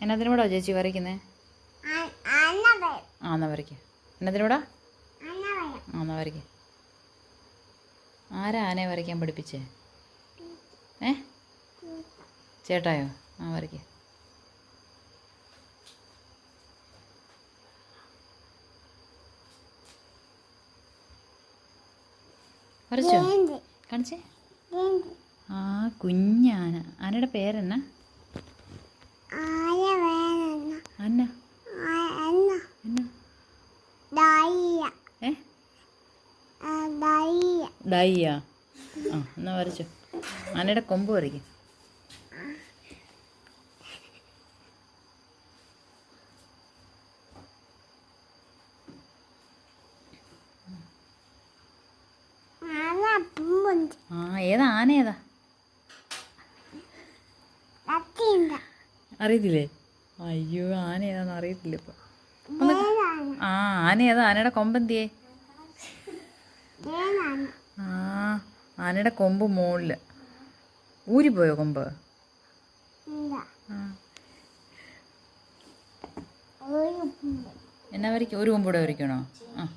എന്നതിനൂടാ ചേച്ചി വരയ്ക്കുന്നേ? ആ എന്നാ വരയ്ക്കുക. എന്നതിനൂടാ? ആ എന്നാ വരയ്ക്കുക. ആരാ ആനയെ വരയ്ക്കാൻ പഠിപ്പിച്ചേ? ചേട്ടായോ? ആ വരയ്ക്കുക. വരച്ചോ? കാണിച്ചേ. ആ കുഞ്ഞാന. ആനയുടെ പേരെന്നാ? അന്ന ഡൈയ. ആ എന്നാ വരച്ചോ. ആനയുടെ കൊമ്പ് വരയ്ക്കും. ആ ഏതാ ആന? ഏതാ അറിയത്തില്ലേ? അയ്യോ ആന ഏതാന്ന് അറിയത്തില്ല ഇപ്പൊ. ആ ആന ഏതാ? ആനയുടെ കൊമ്പ് എന്തിയേ? ആ ആനയുടെ കൊമ്പ് മുകളില് ഊരിപ്പോയോ കൊമ്പ്? എന്നാ വരയ്ക്കും? ഒരു കൊമ്പൂടെ വരയ്ക്കണോ? ആ